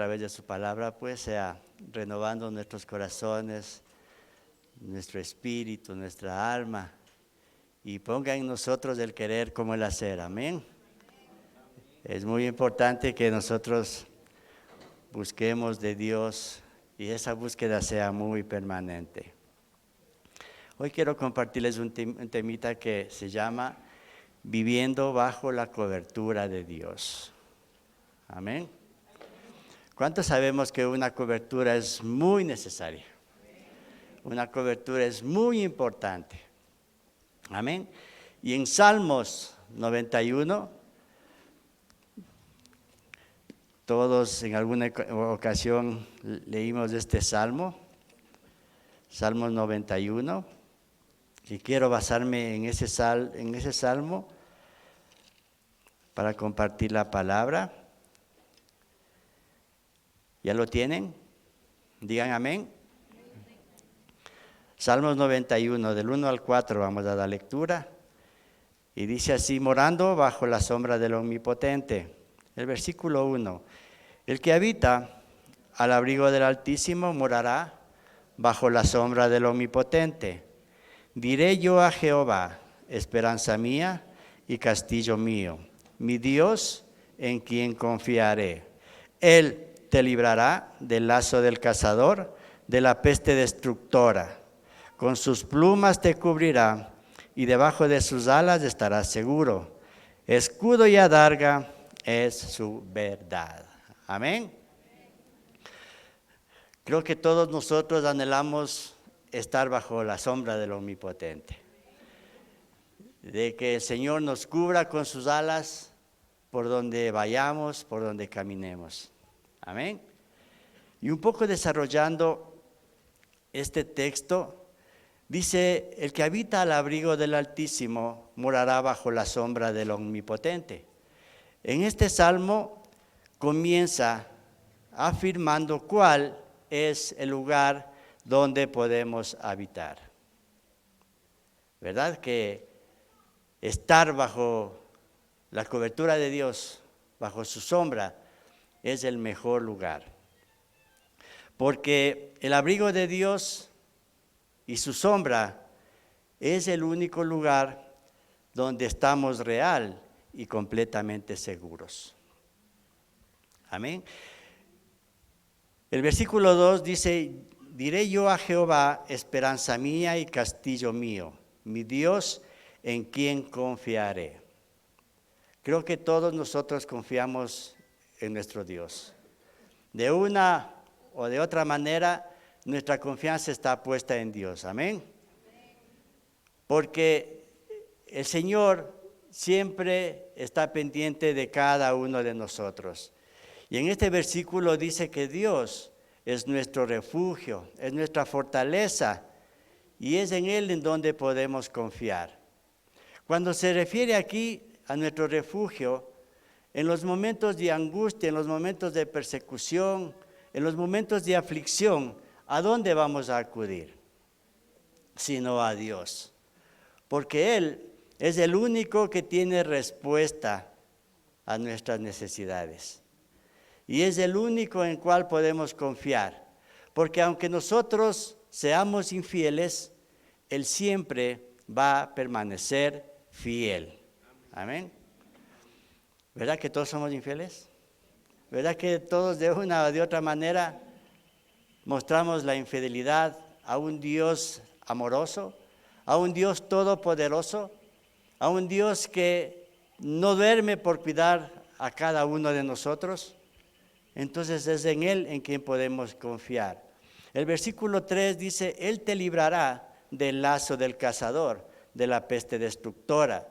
través de su palabra, pues sea renovando nuestros corazones, nuestro espíritu, nuestra alma, y ponga en nosotros el querer como el hacer. Amén. Es muy importante que nosotros busquemos de Dios y esa búsqueda sea muy permanente. Hoy quiero compartirles un temita que se llama Viviendo bajo la cobertura de Dios. Amén. ¿Cuántos sabemos que una cobertura es muy necesaria? Una cobertura es muy importante. Amén. Y en Salmos 91, todos en alguna ocasión leímos este salmo, Salmos 91, y quiero basarme en ese salmo para compartir la palabra. ¿Ya lo tienen? Digan amén. Salmos 91, del 1 al 4, vamos a dar lectura. Y dice así: morando bajo la sombra del Omnipotente. El versículo 1. El que habita al abrigo del Altísimo morará bajo la sombra del Omnipotente. Diré yo a Jehová, esperanza mía y castillo mío, mi Dios en quien confiaré. Él te librará del lazo del cazador, de la peste destructora. Con sus plumas te cubrirá y debajo de sus alas estarás seguro. Escudo y adarga es su verdad. Amén. Creo que todos nosotros anhelamos estar bajo la sombra del Omnipotente. De que el Señor nos cubra con sus alas por donde vayamos, por donde caminemos. Amén. Y un poco desarrollando este texto, dice: el que habita al abrigo del Altísimo morará bajo la sombra del Omnipotente. En este salmo comienza afirmando cuál es el lugar donde podemos habitar. ¿Verdad? Que estar bajo la cobertura de Dios, bajo su sombra, es el mejor lugar. Porque el abrigo de Dios y su sombra es el único lugar donde estamos real y completamente seguros. Amén. El versículo 2 dice: diré yo a Jehová, esperanza mía y castillo mío, mi Dios en quien confiaré. Creo que todos nosotros confiamos en nuestro Dios. De una o de otra manera, nuestra confianza está puesta en Dios. Amén. Porque el Señor siempre está pendiente de cada uno de nosotros. Y en este versículo dice que Dios es nuestro refugio, es nuestra fortaleza, y es en Él en donde podemos confiar. Cuando se refiere aquí a nuestro refugio, en los momentos de angustia, en los momentos de persecución, en los momentos de aflicción, ¿a dónde vamos a acudir? Sino a Dios. Porque Él es el único que tiene respuesta a nuestras necesidades. Y es el único en cual podemos confiar. Porque aunque nosotros seamos infieles, Él siempre va a permanecer fiel. Amén. ¿Verdad que todos somos infieles? ¿Verdad que todos de una o de otra manera mostramos la infidelidad a un Dios amoroso, a un Dios todopoderoso, a un Dios que no duerme por cuidar a cada uno de nosotros? Entonces es en Él en quien podemos confiar. El versículo 3 dice: Él te librará del lazo del cazador, de la peste destructora.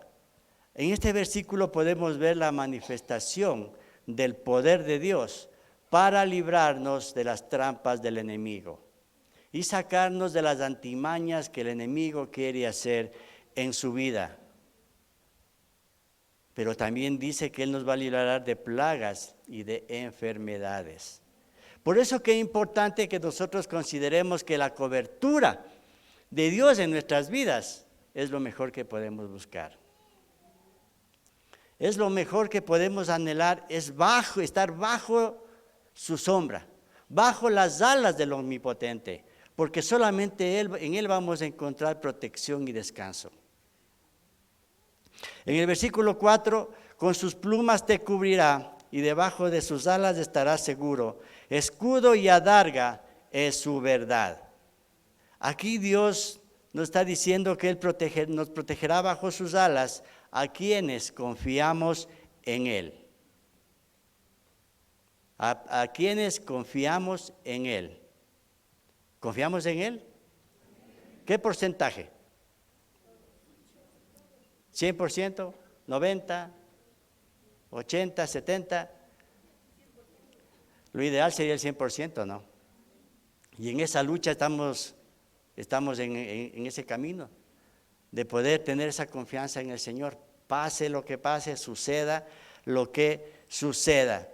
En este versículo podemos ver la manifestación del poder de Dios para librarnos de las trampas del enemigo y sacarnos de las artimañas que el enemigo quiere hacer en su vida. Pero también dice que Él nos va a librar de plagas y de enfermedades. Por eso que es importante que nosotros consideremos que la cobertura de Dios en nuestras vidas es lo mejor que podemos buscar. Es lo mejor que podemos anhelar, es estar bajo su sombra, bajo las alas del Omnipotente, porque solamente en Él vamos a encontrar protección y descanso. En el versículo 4, con sus plumas te cubrirá y debajo de sus alas estarás seguro. Escudo y adarga es su verdad. Aquí Dios nos está diciendo que Él nos protegerá bajo sus alas a quienes confiamos en Él. A quienes confiamos en Él. ¿Confiamos en Él? ¿Qué porcentaje? ¿100%? ¿90%? ¿80%? ¿70%? Lo ideal sería el 100%, ¿no? Y en esa lucha estamos en ese camino de poder tener esa confianza en el Señor. Pase lo que pase, suceda lo que suceda.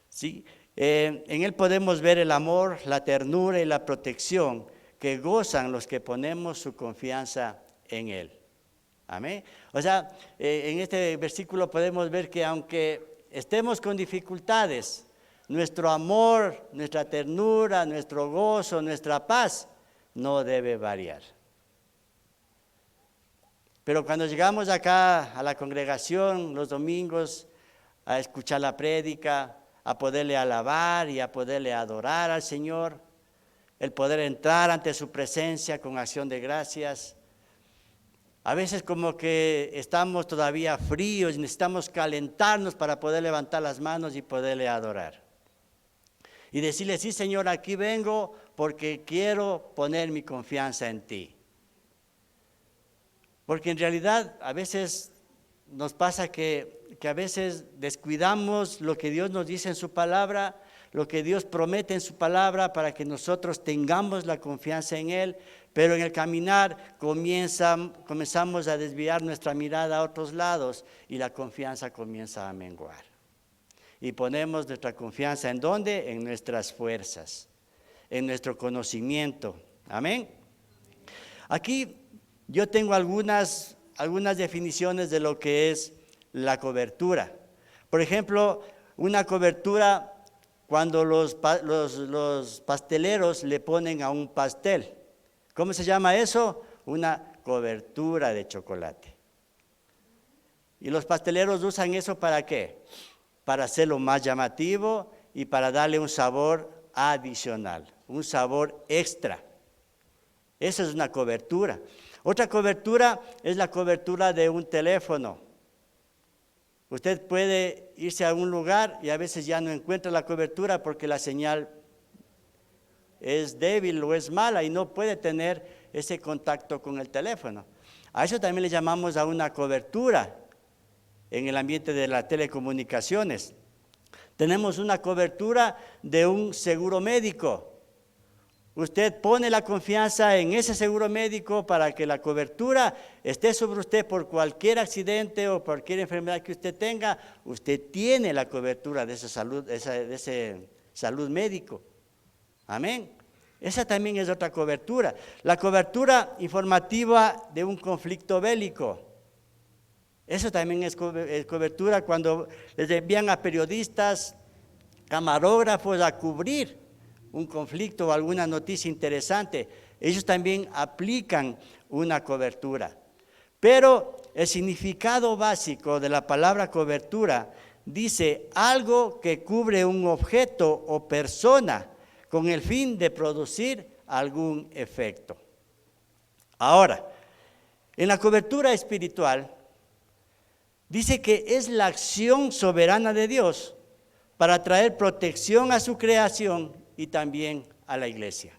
¿Sí? En Él podemos ver el amor, la ternura y la protección que gozan los que ponemos su confianza en Él. Amén. O sea, en este versículo podemos ver que aunque estemos con dificultades, nuestro amor, nuestra ternura, nuestro gozo, nuestra paz no debe variar. Pero cuando llegamos acá a la congregación los domingos a escuchar la prédica, a poderle alabar y a poderle adorar al Señor, el poder entrar ante su presencia con acción de gracias, a veces como que estamos todavía fríos y necesitamos calentarnos para poder levantar las manos y poderle adorar. Y decirle, sí Señor, aquí vengo porque quiero poner mi confianza en ti. Porque en realidad a veces nos pasa que a veces descuidamos lo que Dios nos dice en su palabra, lo que Dios promete en su palabra para que nosotros tengamos la confianza en Él, pero en el caminar comenzamos a desviar nuestra mirada a otros lados y la confianza comienza a menguar. Y ponemos nuestra confianza ¿en dónde? En nuestras fuerzas, en nuestro conocimiento. Amén. Aquí yo tengo algunas definiciones de lo que es la cobertura. Por ejemplo, una cobertura cuando los pasteleros le ponen a un pastel. ¿Cómo se llama eso? Una cobertura de chocolate. ¿Y los pasteleros usan eso para qué? Para hacerlo más llamativo y para darle un sabor adicional, un sabor extra. Esa es una cobertura. Otra cobertura es la cobertura de un teléfono. Usted puede irse a un lugar y a veces ya no encuentra la cobertura porque la señal es débil o es mala y no puede tener ese contacto con el teléfono. A eso también le llamamos a una cobertura en el ambiente de las telecomunicaciones. Tenemos una cobertura de un seguro médico. Usted pone la confianza en ese seguro médico para que la cobertura esté sobre usted por cualquier accidente o cualquier enfermedad que usted tenga. Usted tiene la cobertura de esa salud médico. Amén. Esa también es otra cobertura. La cobertura informativa de un conflicto bélico. Eso también es cobertura cuando les envían a periodistas, camarógrafos a cubrir un conflicto o alguna noticia interesante. Ellos también aplican una cobertura. Pero el significado básico de la palabra cobertura dice algo que cubre un objeto o persona con el fin de producir algún efecto. Ahora, en la cobertura espiritual, dice que es la acción soberana de Dios para traer protección a su creación y también a la iglesia.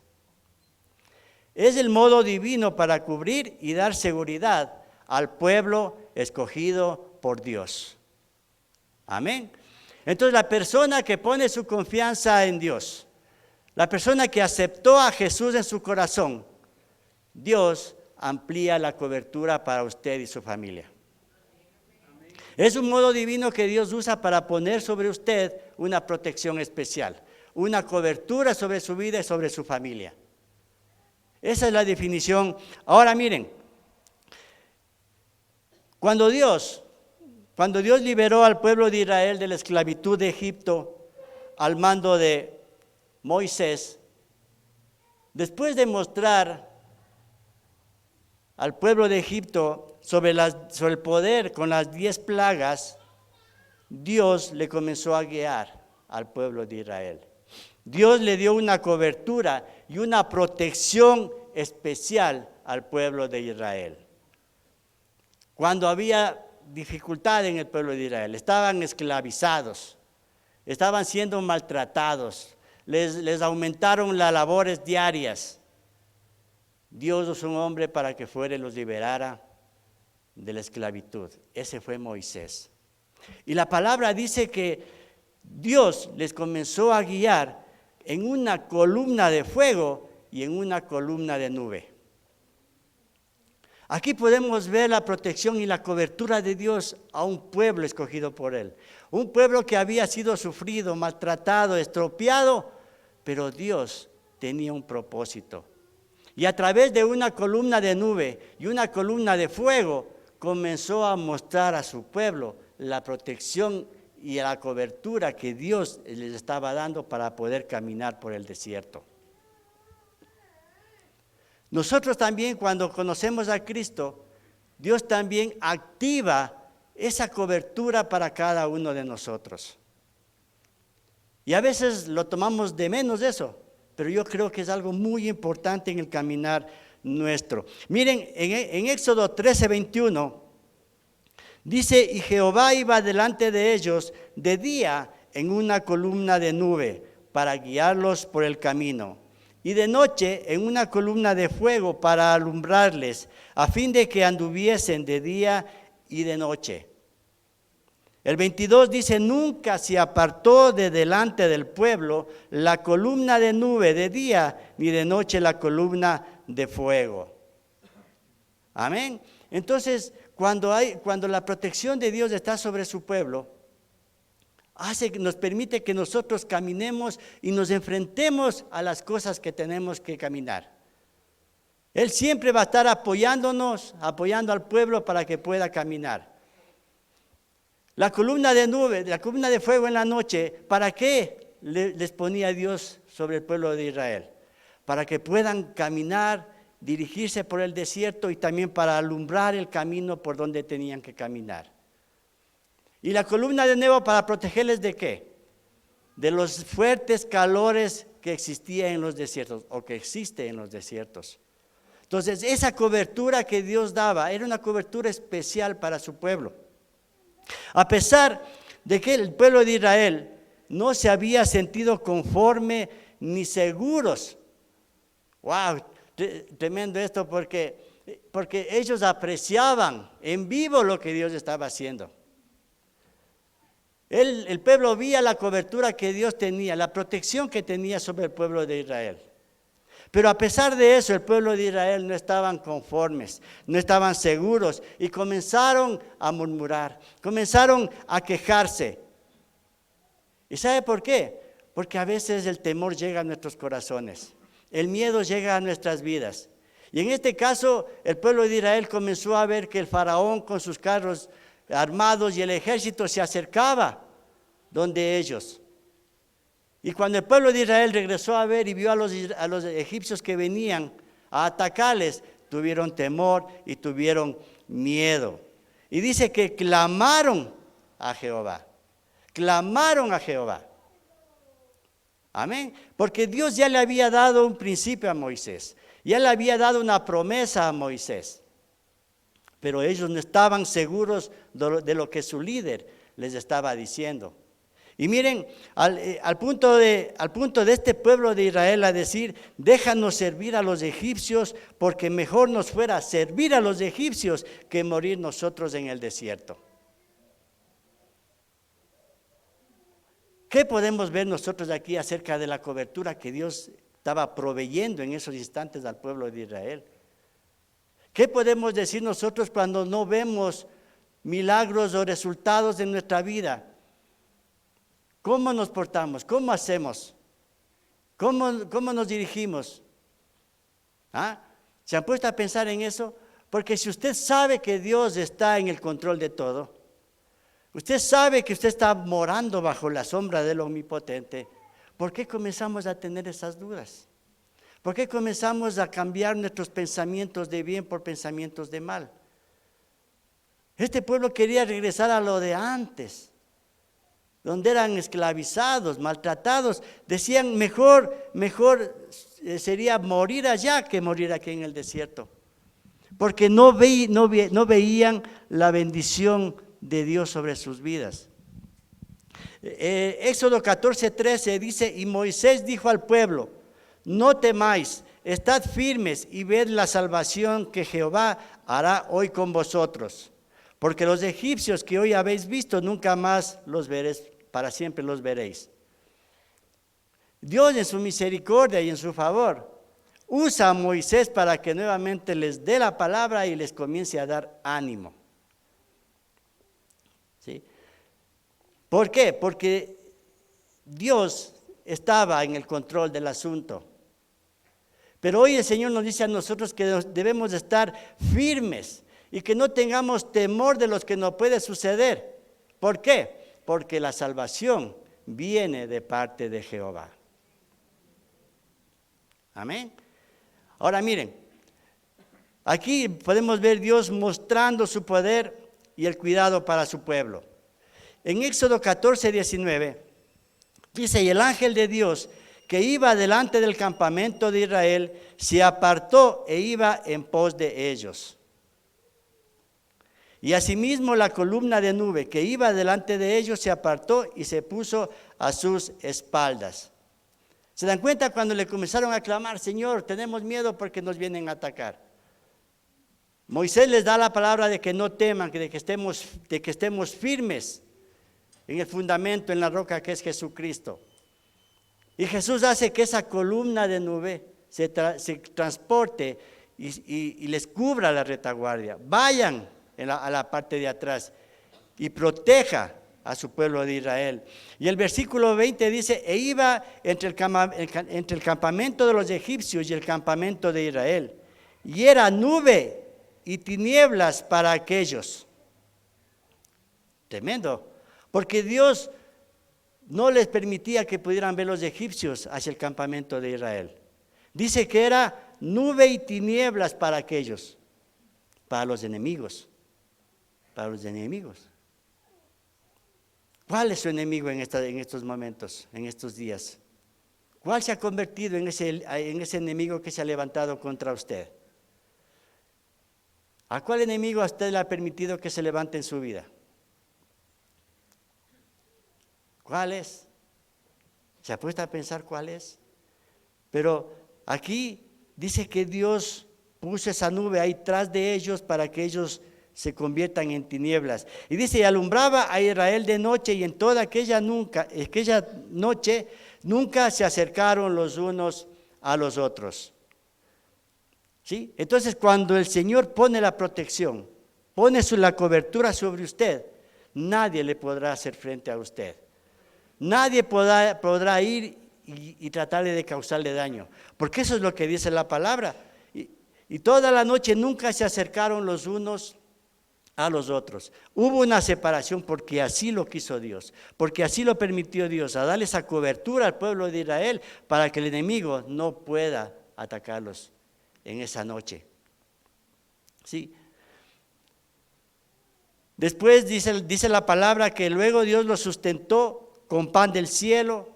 Es el modo divino para cubrir y dar seguridad al pueblo escogido por Dios. Amén. Entonces la persona que pone su confianza en Dios, la persona que aceptó a Jesús en su corazón, Dios amplía la cobertura para usted y su familia. Es un modo divino que Dios usa para poner sobre usted una protección especial, una cobertura sobre su vida y sobre su familia. Esa es la definición. Ahora miren, cuando Dios liberó al pueblo de Israel de la esclavitud de Egipto, al mando de Moisés, después de mostrar al pueblo de Egipto sobre el poder con las 10 plagas, Dios le comenzó a guiar al pueblo de Israel. Dios le dio una cobertura y una protección especial al pueblo de Israel. Cuando había dificultad en el pueblo de Israel, estaban esclavizados, estaban siendo maltratados, les aumentaron las labores diarias. Dios usó un hombre para que fuera y los liberara de la esclavitud. Ese fue Moisés. Y la palabra dice que Dios les comenzó a guiar en una columna de fuego y en una columna de nube. Aquí podemos ver la protección y la cobertura de Dios a un pueblo escogido por Él. Un pueblo que había sido sufrido, maltratado, estropeado, pero Dios tenía un propósito. Y a través de una columna de nube y una columna de fuego, comenzó a mostrar a su pueblo la protección y la cobertura que Dios les estaba dando para poder caminar por el desierto. Nosotros también, cuando conocemos a Cristo, Dios también activa esa cobertura para cada uno de nosotros. Y a veces lo tomamos de menos eso, pero yo creo que es algo muy importante en el caminar nuestro. Miren, en Éxodo 13:21, dice, y Jehová iba delante de ellos de día en una columna de nube para guiarlos por el camino, y de noche en una columna de fuego para alumbrarles, a fin de que anduviesen de día y de noche. El 22 dice, nunca se apartó de delante del pueblo la columna de nube de día, ni de noche la columna de fuego. Amén. Entonces, cuando la protección de Dios está sobre su pueblo, nos permite que nosotros caminemos y nos enfrentemos a las cosas que tenemos que caminar. Él siempre va a estar apoyándonos, apoyando al pueblo para que pueda caminar. La columna de nube, la columna de fuego en la noche, ¿para qué les ponía Dios sobre el pueblo de Israel? Para que puedan caminar, dirigirse por el desierto y también para alumbrar el camino por donde tenían que caminar. Y la columna de nuevo para protegerles ¿de qué? De los fuertes calores que existían en los desiertos o que existen en los desiertos. Entonces, esa cobertura que Dios daba era una cobertura especial para su pueblo. A pesar de que el pueblo de Israel no se había sentido conforme ni seguros. ¡Wow! Tremendo esto porque ellos apreciaban en vivo lo que Dios estaba haciendo. El pueblo veía la cobertura que Dios tenía, la protección que tenía sobre el pueblo de Israel. Pero a pesar de eso, el pueblo de Israel no estaban conformes, no estaban seguros y comenzaron a murmurar, comenzaron a quejarse. ¿Y sabe por qué? Porque a veces el temor llega a nuestros corazones, el miedo llega a nuestras vidas. Y en este caso, el pueblo de Israel comenzó a ver que el faraón con sus carros armados y el ejército se acercaba donde ellos. Y cuando el pueblo de Israel regresó a ver y vio a los egipcios que venían a atacarles, tuvieron temor y tuvieron miedo. Y dice que clamaron a Jehová. Clamaron a Jehová. Amén. Porque Dios ya le había dado un principio a Moisés. Ya le había dado una promesa a Moisés. Pero ellos no estaban seguros de lo que su líder les estaba diciendo. Y miren, al punto de este pueblo de Israel a decir, déjanos servir a los egipcios, porque mejor nos fuera servir a los egipcios que morir nosotros en el desierto. ¿Qué podemos ver nosotros aquí acerca de la cobertura que Dios estaba proveyendo en esos instantes al pueblo de Israel? ¿Qué podemos decir nosotros cuando no vemos milagros o resultados en nuestra vida? ¿Cómo nos portamos? ¿Cómo hacemos? ¿Cómo nos dirigimos? ¿Se han puesto a pensar en eso? Porque si usted sabe que Dios está en el control de todo, Usted sabe que usted está morando bajo la sombra del Omnipotente. ¿Por qué comenzamos a tener esas dudas? ¿Por qué comenzamos a cambiar nuestros pensamientos de bien por pensamientos de mal? Este pueblo quería regresar a lo de antes, donde eran esclavizados, maltratados. Decían, mejor sería morir allá que morir aquí en el desierto. Porque no veían la bendición de Dios sobre sus vidas. Éxodo 14:13 dice, y Moisés dijo al pueblo, no temáis, estad firmes y ved la salvación que Jehová hará hoy con vosotros. Porque los egipcios que hoy habéis visto, nunca más los veréis, para siempre los veréis. Dios en su misericordia y en su favor usa a Moisés para que nuevamente les dé la palabra y les comience a dar ánimo. ¿Sí? ¿Por qué? Porque Dios estaba en el control del asunto. Pero hoy el Señor nos dice a nosotros que debemos estar firmes y que no tengamos temor de lo que nos puede suceder. ¿Por qué? Porque la salvación viene de parte de Jehová. Amén. Ahora miren, aquí podemos ver Dios mostrando su poder y el cuidado para su pueblo. En Éxodo 14:19 dice, y el ángel de Dios que iba delante del campamento de Israel se apartó e iba en pos de ellos. Y asimismo la columna de nube que iba delante de ellos se apartó y se puso a sus espaldas. ¿Se dan cuenta cuando le comenzaron a clamar, Señor, tenemos miedo porque nos vienen a atacar? Moisés les da la palabra de que no teman, de que estemos firmes en el fundamento, en la roca que es Jesucristo. Y Jesús hace que esa columna de nube se transporte y les cubra la retaguardia. Vayan a la parte de atrás y proteja a su pueblo de Israel. Y el versículo 20 dice, e iba entre el campamento de los egipcios y el campamento de Israel. Y era nube y tinieblas para aquellos. Tremendo, porque Dios no les permitía que pudieran ver los egipcios hacia el campamento de Israel. Dice que era nube y tinieblas para aquellos, para los enemigos. Para los enemigos. ¿Cuál es su enemigo en estos momentos, en estos días? ¿Cuál se ha convertido en ese enemigo que se ha levantado contra usted? ¿A cuál enemigo a usted le ha permitido que se levante en su vida? ¿Cuál es? ¿Se ha puesto a pensar cuál es? Pero aquí dice que Dios puso esa nube ahí tras de ellos para que ellos se conviertan en tinieblas. Y dice, y alumbraba a Israel de noche, y en toda aquella noche nunca se acercaron los unos a los otros. ¿Sí? Entonces, cuando el Señor pone la protección, pone la cobertura sobre usted, nadie le podrá hacer frente a usted. Nadie podrá ir y tratarle de causarle daño, porque eso es lo que dice la palabra. Y toda la noche nunca se acercaron los unos a los otros. Hubo una separación porque así lo quiso Dios, porque así lo permitió Dios, a darle esa cobertura al pueblo de Israel para que el enemigo no pueda atacarlos en esa noche. ¿Sí? Después dice la palabra que luego Dios los sustentó con pan del cielo,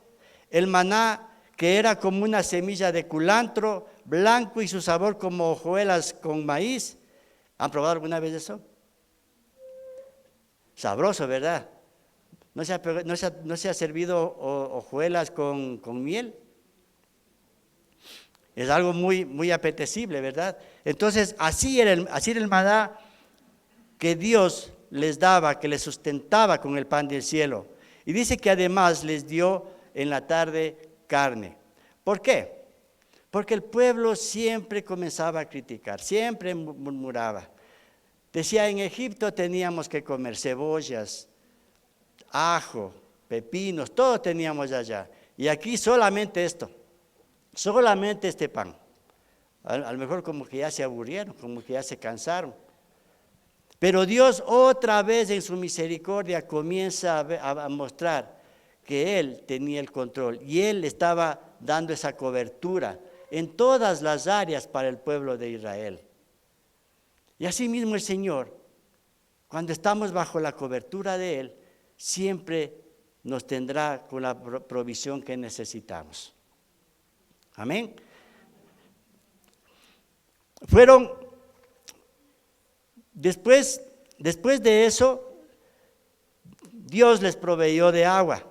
el maná que era como una semilla de culantro, blanco y su sabor como hojuelas con maíz. ¿Han probado alguna vez eso? Sabroso, ¿verdad? ¿No se ha servido hojuelas con miel? Es algo muy, muy apetecible, ¿verdad? Entonces, así era el maná que Dios les daba, que les sustentaba con el pan del cielo. Y dice que además les dio en la tarde carne. ¿Por qué? Porque el pueblo siempre comenzaba a criticar, siempre murmuraba. Decía, en Egipto teníamos que comer cebollas, ajo, pepinos, todo teníamos allá. Y aquí solamente esto, solamente este pan. A lo mejor como que ya se aburrieron, como que ya se cansaron. Pero Dios otra vez en su misericordia comienza a mostrar que Él tenía el control y Él estaba dando esa cobertura en todas las áreas para el pueblo de Israel. Y así mismo el Señor, cuando estamos bajo la cobertura de Él, siempre nos tendrá con la provisión que necesitamos. Amén. Después de eso, Dios les proveyó de agua.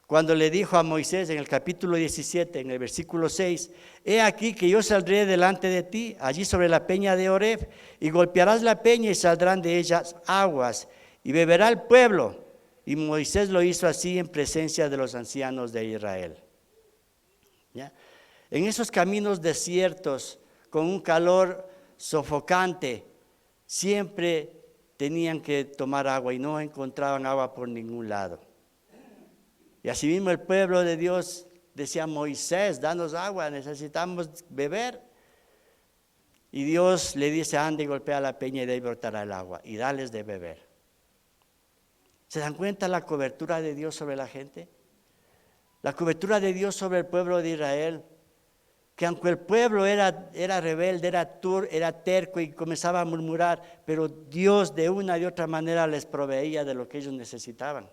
Cuando le dijo a Moisés en el capítulo 17, en el versículo 6, he aquí que yo saldré delante de ti, allí sobre la peña de Horeb, y golpearás la peña y saldrán de ellas aguas, y beberá el pueblo. Y Moisés lo hizo así en presencia de los ancianos de Israel. ¿Ya? En esos caminos desiertos, con un calor sofocante, siempre tenían que tomar agua y no encontraban agua por ningún lado. Y así mismo el pueblo de Dios decía: Moisés, danos agua, necesitamos beber. Y Dios le dice: anda y golpea la peña y de ahí brotará el agua y dales de beber. ¿Se dan cuenta la cobertura de Dios sobre la gente? La cobertura de Dios sobre el pueblo de Israel, que aunque el pueblo era rebelde, era terco y comenzaba a murmurar, pero Dios de una y otra manera les proveía de lo que ellos necesitaban.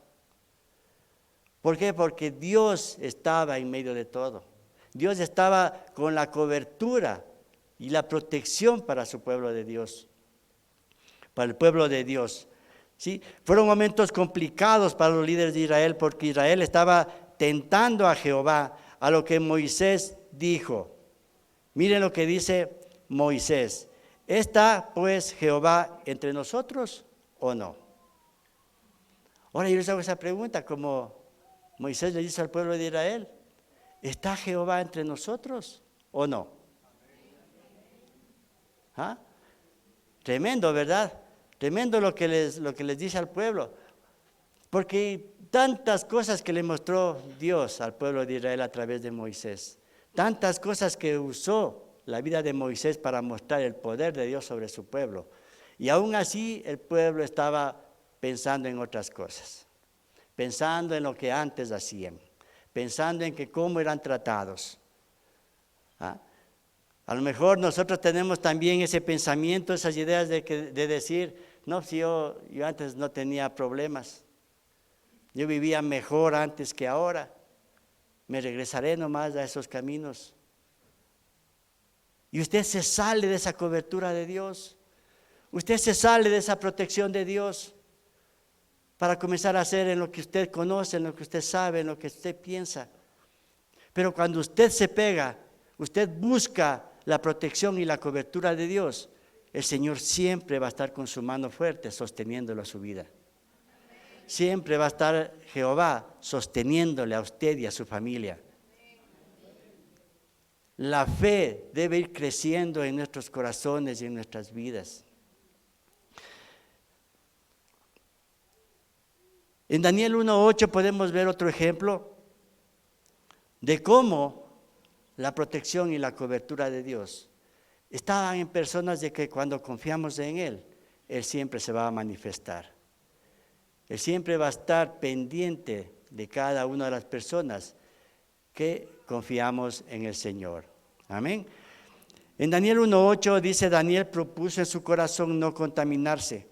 ¿Por qué? Porque Dios estaba en medio de todo. Dios estaba con la cobertura y la protección para su pueblo de Dios, para el pueblo de Dios. ¿Sí? Fueron momentos complicados para los líderes de Israel, porque Israel estaba tentando a Jehová, a lo que Moisés dijo. Miren lo que dice Moisés: ¿está pues Jehová entre nosotros o no? Ahora yo les hago esa pregunta, como Moisés le dice al pueblo de Israel: ¿está Jehová entre nosotros o no? ¿Ah? Tremendo, ¿verdad? Tremendo lo que les dice al pueblo. Porque tantas cosas que le mostró Dios al pueblo de Israel a través de Moisés, tantas cosas que usó la vida de Moisés para mostrar el poder de Dios sobre su pueblo. Y aún así el pueblo estaba pensando en otras cosas, pensando en lo que antes hacían, pensando en que cómo eran tratados. ¿Ah? A lo mejor nosotros tenemos también ese pensamiento, esas ideas de decir: no, si yo antes no tenía problemas, yo vivía mejor antes que ahora, me regresaré nomás a esos caminos. Y usted se sale de esa cobertura de Dios, usted se sale de esa protección de Dios para comenzar a hacer en lo que usted conoce, en lo que usted sabe, en lo que usted piensa. Pero cuando usted se pega, usted busca la protección y la cobertura de Dios, el Señor siempre va a estar con su mano fuerte sosteniéndolo a su vida. Siempre va a estar Jehová sosteniéndole a usted y a su familia. La fe debe ir creciendo en nuestros corazones y en nuestras vidas. En Daniel 1:8 podemos ver otro ejemplo de cómo la protección y la cobertura de Dios estaban en personas de que cuando confiamos en Él, Él siempre se va a manifestar. Él siempre va a estar pendiente de cada una de las personas que confiamos en el Señor. Amén. En Daniel 1:8 dice: Daniel propuso en su corazón no contaminarse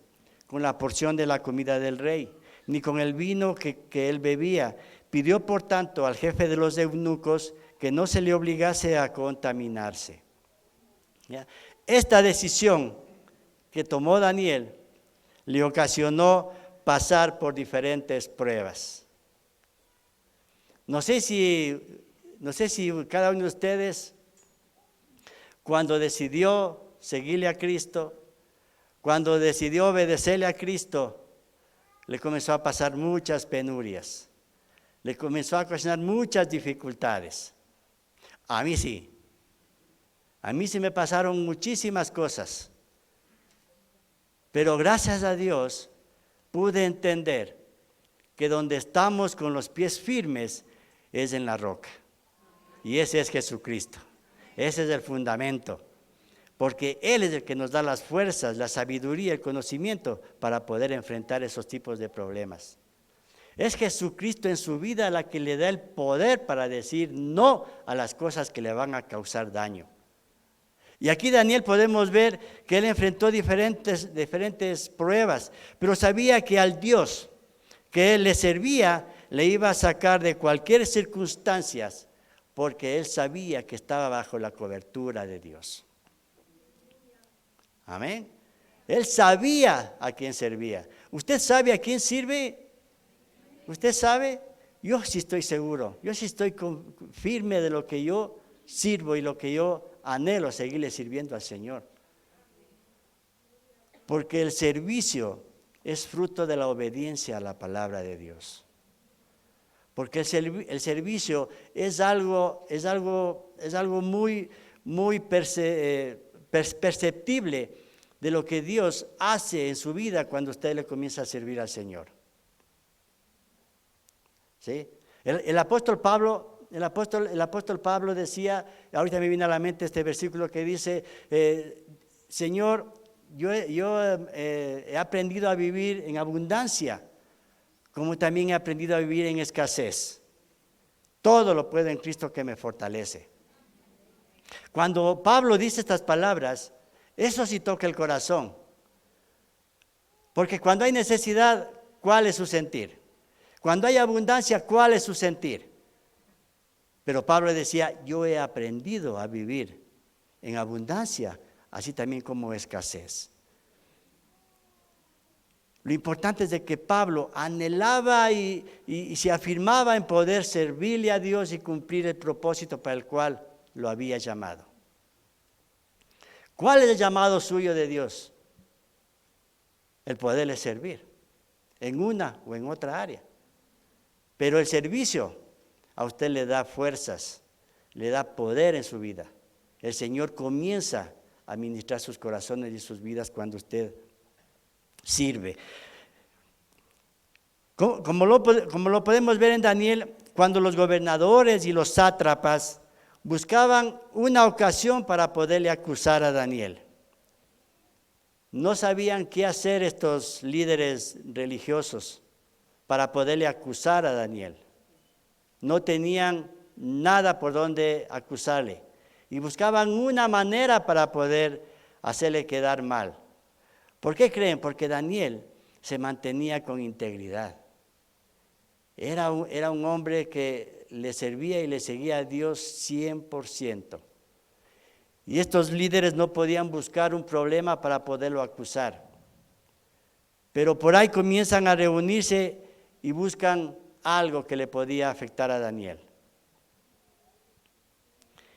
con la porción de la comida del rey, ni con el vino que él bebía. Pidió por tanto al jefe de los eunucos que no se le obligase a contaminarse. ¿Ya? Esta decisión que tomó Daniel le ocasionó pasar por diferentes pruebas. No sé si cada uno de ustedes, cuando decidió seguirle a Cristo, cuando decidió obedecerle a Cristo, le comenzó a pasar muchas penurias, le comenzó a ocasionar muchas dificultades. A mí sí me pasaron muchísimas cosas, pero gracias a Dios pude entender que donde estamos con los pies firmes es en la roca, y ese es Jesucristo, ese es el fundamento. porque Él es el que nos da las fuerzas, la sabiduría, el conocimiento para poder enfrentar esos tipos de problemas. Es Jesucristo en su vida la que le da el poder para decir no a las cosas que le van a causar daño. Y aquí Daniel podemos ver que él enfrentó diferentes pruebas, pero sabía que al Dios que él le servía le iba a sacar de cualquier circunstancia, porque él sabía que estaba bajo la cobertura de Dios. Amén. Él sabía a quién servía. ¿Usted sabe a quién sirve? ¿Usted sabe? Yo sí estoy seguro. Yo sí estoy firme de lo que yo sirvo y lo que yo anhelo seguirle sirviendo al Señor. Porque el servicio es fruto de la obediencia a la palabra de Dios. Porque el servicio es algo muy perceptible de lo que Dios hace en su vida cuando usted le comienza a servir al Señor. ¿Sí? El apóstol Pablo decía, ahorita me viene a la mente este versículo que dice, Señor, yo he aprendido a vivir en abundancia, como también he aprendido a vivir en escasez. Todo lo puedo en Cristo que me fortalece. Cuando Pablo dice estas palabras, eso sí toca el corazón. Porque cuando hay necesidad, ¿cuál es su sentir? Cuando hay abundancia, ¿cuál es su sentir? Pero Pablo decía, yo he aprendido a vivir en abundancia, así también como escasez. Lo importante es de que Pablo anhelaba y se afirmaba en poder servirle a Dios y cumplir el propósito para el cual lo había llamado. ¿Cuál es el llamado suyo de Dios? El poderle servir en una o en otra área. Pero el servicio a usted le da fuerzas, le da poder en su vida. El Señor comienza a ministrar sus corazones y sus vidas cuando usted sirve. Como lo podemos ver en Daniel, cuando los gobernadores y los sátrapas buscaban una ocasión para poderle acusar a Daniel. No sabían qué hacer estos líderes religiosos para poderle acusar a Daniel. No tenían nada por donde acusarle y buscaban una manera para poder hacerle quedar mal. ¿Por qué creen? Porque Daniel se mantenía con integridad. Era un hombre que le servía y le seguía a Dios 100%. Y estos líderes no podían buscar un problema para poderlo acusar. Pero por ahí comienzan a reunirse y buscan algo que le podía afectar a Daniel.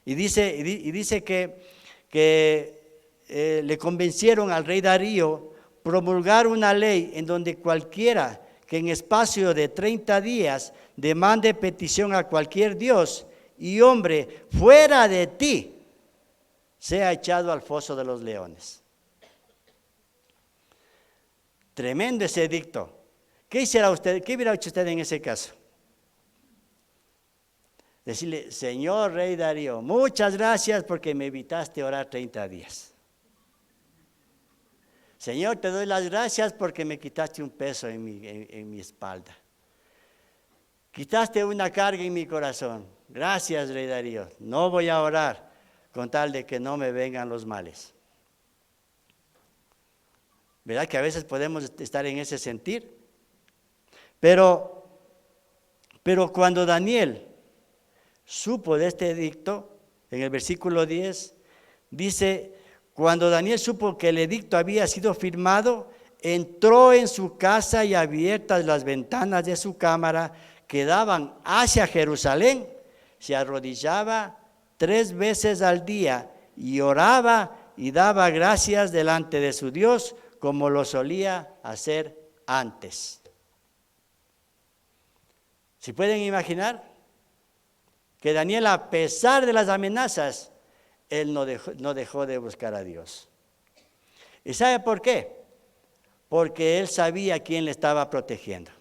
Y dice que le convencieron al rey Darío promulgar una ley en donde cualquiera que en espacio de 30 días demande petición a cualquier dios y hombre fuera de ti, sea echado al foso de los leones. Tremendo ese edicto. ¿Qué hiciera usted? ¿Qué hubiera hecho usted en ese caso? Decirle, Señor Rey Darío, muchas gracias porque me evitaste orar 30 días. Señor, te doy las gracias porque me quitaste un peso en mi espalda. Quitaste una carga en mi corazón. Gracias, Rey Darío. No voy a orar con tal de que no me vengan los males. ¿Verdad que a veces podemos estar en ese sentir? Pero cuando Daniel supo de este edicto, en el versículo 10, dice, cuando Daniel supo que el edicto había sido firmado, entró en su casa y abiertas las ventanas de su cámara que daban hacia Jerusalén, se arrodillaba 3 veces al día y oraba y daba gracias delante de su Dios como lo solía hacer antes. ¿Se pueden imaginar? Que Daniel, a pesar de las amenazas, él no dejó de buscar a Dios. ¿Y sabe por qué? Porque él sabía quién le estaba protegiendo.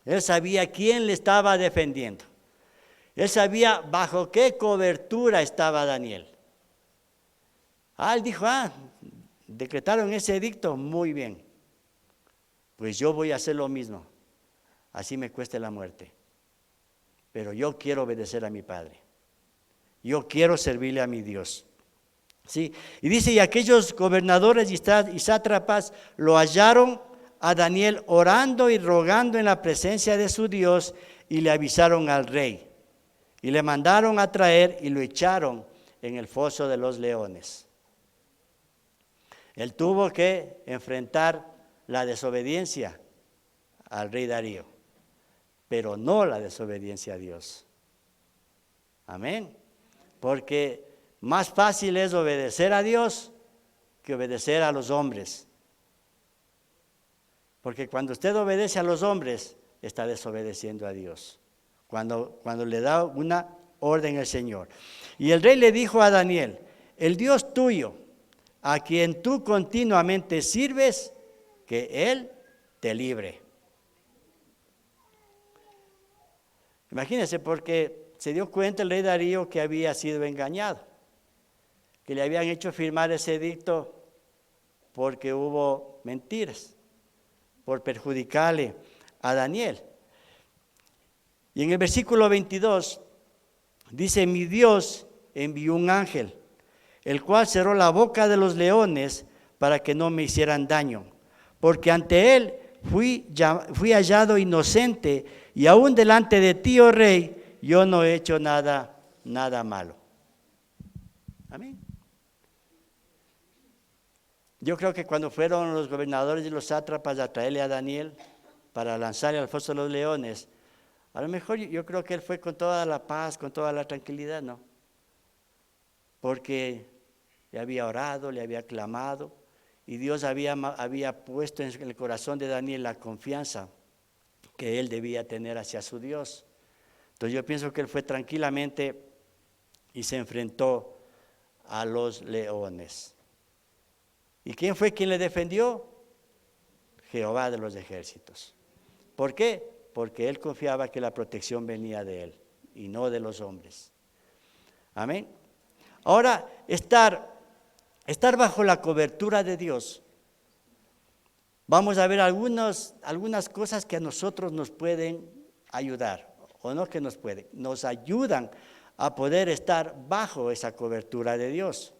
Él sabía quién le estaba defendiendo. Él sabía bajo qué cobertura estaba Daniel. Él dijo, decretaron ese edicto, muy bien. Pues yo voy a hacer lo mismo, así me cueste la muerte. Pero yo quiero obedecer a mi Padre. Yo quiero servirle a mi Dios. ¿Sí? Y dice, y aquellos gobernadores y sátrapas lo hallaron a Daniel orando y rogando en la presencia de su Dios, y le avisaron al rey. Y le mandaron a traer y lo echaron en el foso de los leones. Él tuvo que enfrentar la desobediencia al rey Darío, pero no la desobediencia a Dios. Amén. Porque más fácil es obedecer a Dios que obedecer a los hombres. Porque cuando usted obedece a los hombres, está desobedeciendo a Dios. Cuando le da una orden al Señor. Y el rey le dijo a Daniel, el Dios tuyo, a quien tú continuamente sirves, que Él te libre. Imagínense, porque se dio cuenta el rey Darío que había sido engañado, que le habían hecho firmar ese edicto porque hubo mentiras, por perjudicarle a Daniel. Y en el versículo 22 dice, mi Dios envió un ángel, el cual cerró la boca de los leones para que no me hicieran daño, porque ante él fui hallado inocente, y aún delante de ti, oh rey, yo no he hecho nada malo. Amén. Yo creo que cuando fueron los gobernadores y los sátrapas a traerle a Daniel para lanzarle al foso de los leones, a lo mejor yo creo que él fue con toda la paz, con toda la tranquilidad, ¿no? Porque le había orado, le había clamado, y Dios había puesto en el corazón de Daniel la confianza que él debía tener hacia su Dios. Entonces yo pienso que él fue tranquilamente y se enfrentó a los leones. ¿Y quién fue quien le defendió? Jehová de los ejércitos. ¿Por qué? Porque él confiaba que la protección venía de él y no de los hombres. Amén. Ahora, estar bajo la cobertura de Dios, vamos a ver algunas cosas que a nosotros nos pueden ayudar, o no que nos ayudan a poder estar bajo esa cobertura de Dios.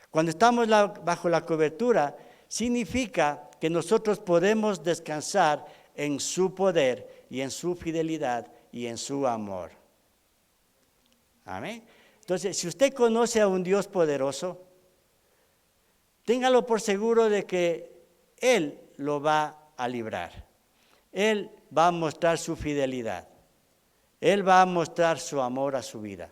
Cuando estamos bajo la cobertura, significa que nosotros podemos descansar en su poder y en su fidelidad y en su amor. Amén. Entonces, si usted conoce a un Dios poderoso, téngalo por seguro de que Él lo va a librar. Él va a mostrar su fidelidad. Él va a mostrar su amor a su vida.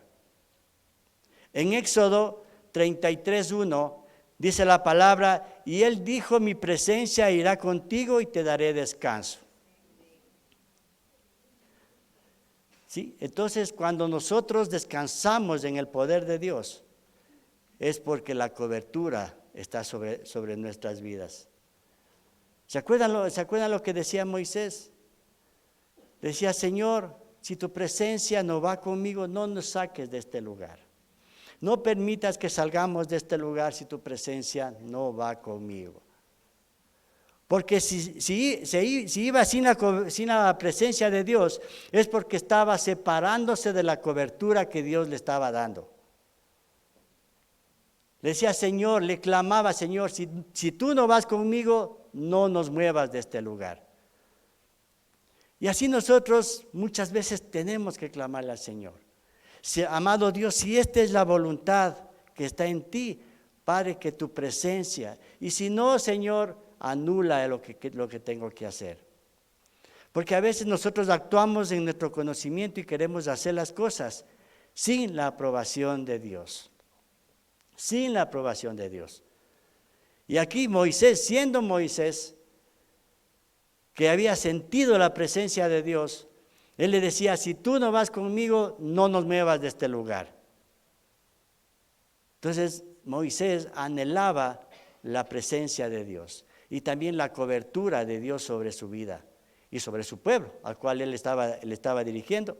En Éxodo 33:1 dice la palabra, y Él dijo, mi presencia irá contigo y te daré descanso. ¿Sí? Entonces, cuando nosotros descansamos en el poder de Dios, es porque la cobertura está sobre nuestras vidas. ¿Se acuerdan lo que decía Moisés? Decía, Señor, si tu presencia no va conmigo, no nos saques de este lugar. No permitas que salgamos de este lugar si tu presencia no va conmigo. Porque si iba sin la presencia de Dios, es porque estaba separándose de la cobertura que Dios le estaba dando. Le decía, Señor, le clamaba, Señor, si tú no vas conmigo, no nos muevas de este lugar. Y así nosotros muchas veces tenemos que clamarle al Señor. Amado Dios, si esta es la voluntad que está en ti, Padre, que tu presencia, y si no, Señor, anula lo que tengo que hacer. Porque a veces nosotros actuamos en nuestro conocimiento y queremos hacer las cosas sin la aprobación de Dios. Sin la aprobación de Dios. Y aquí Moisés, siendo Moisés, que había sentido la presencia de Dios, él le decía, si tú no vas conmigo, no nos muevas de este lugar. Entonces Moisés anhelaba la presencia de Dios y también la cobertura de Dios sobre su vida y sobre su pueblo, al cual él estaba dirigiendo.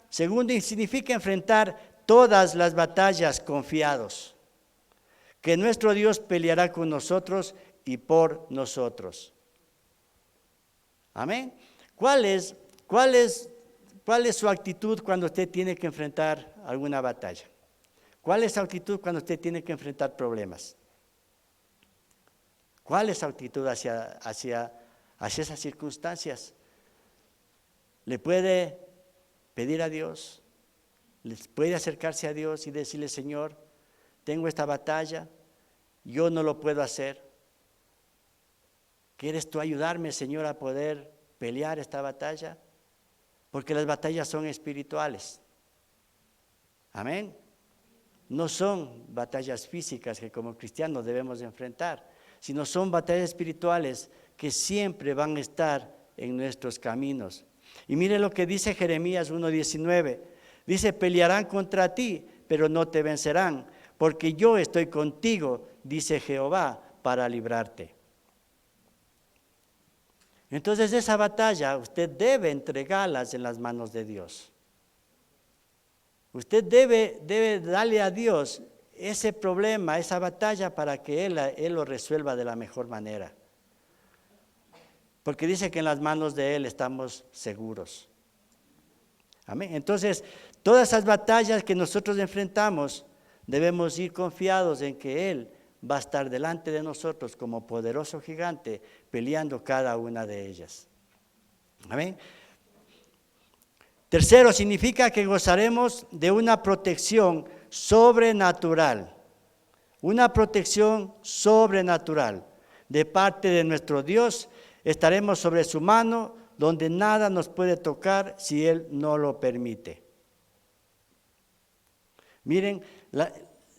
Segundo, significa enfrentar todas las batallas confiados, que nuestro Dios peleará con nosotros y por nosotros. Amén. ¿Cuál es su actitud cuando usted tiene que enfrentar alguna batalla? ¿Cuál es su actitud cuando usted tiene que enfrentar problemas? ¿Cuál es su actitud hacia esas circunstancias? ¿Le puede pedir a Dios? ¿Le puede acercarse a Dios y decirle, Señor, tengo esta batalla, yo no lo puedo hacer? ¿Quieres tú ayudarme, Señor, a poder pelear esta batalla? Porque las batallas son espirituales. Amén. No son batallas físicas que como cristianos debemos de enfrentar, sino son batallas espirituales que siempre van a estar en nuestros caminos. Y mire lo que dice Jeremías 1:19. Dice, pelearán contra ti, pero no te vencerán, porque yo estoy contigo, dice Jehová, para librarte. Entonces esa batalla usted debe entregarlas en las manos de Dios. Usted debe darle a Dios ese problema, esa batalla, para que Él lo resuelva de la mejor manera. Porque dice que en las manos de Él estamos seguros. Amén. Entonces, todas esas batallas que nosotros enfrentamos, debemos ir confiados en que Él va a estar delante de nosotros como poderoso gigante, peleando cada una de ellas. Amén. Tercero, significa que gozaremos de una protección sobrenatural. Una protección sobrenatural de parte de nuestro Dios. Estaremos sobre su mano, donde nada nos puede tocar si Él no lo permite. Miren,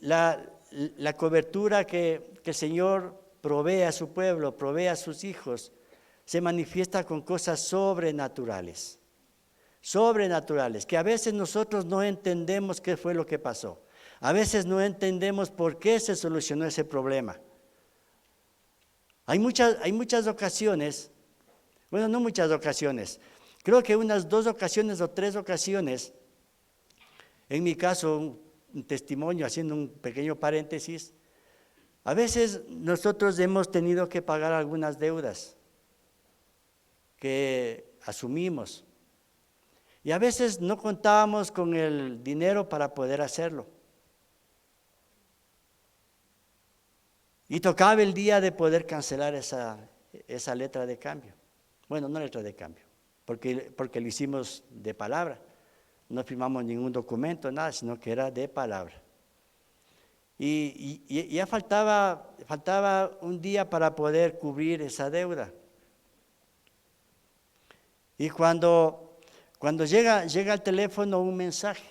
la cobertura que el Señor provee a su pueblo, provee a sus hijos, se manifiesta con cosas sobrenaturales. Sobrenaturales, que a veces nosotros no entendemos qué fue lo que pasó. A veces no entendemos por qué se solucionó ese problema. Hay muchas ocasiones, bueno, no muchas ocasiones, creo que unas 2 ocasiones o 3 ocasiones, en mi caso, un testimonio, haciendo un pequeño paréntesis, a veces nosotros hemos tenido que pagar algunas deudas que asumimos. Y a veces no contábamos con el dinero para poder hacerlo. Y tocaba el día de poder cancelar esa letra de cambio. Bueno, no letra de cambio, porque lo hicimos de palabra. No firmamos ningún documento, nada, sino que era de palabra. Y ya faltaba un día para poder cubrir esa deuda. Y cuando llega al teléfono un mensaje,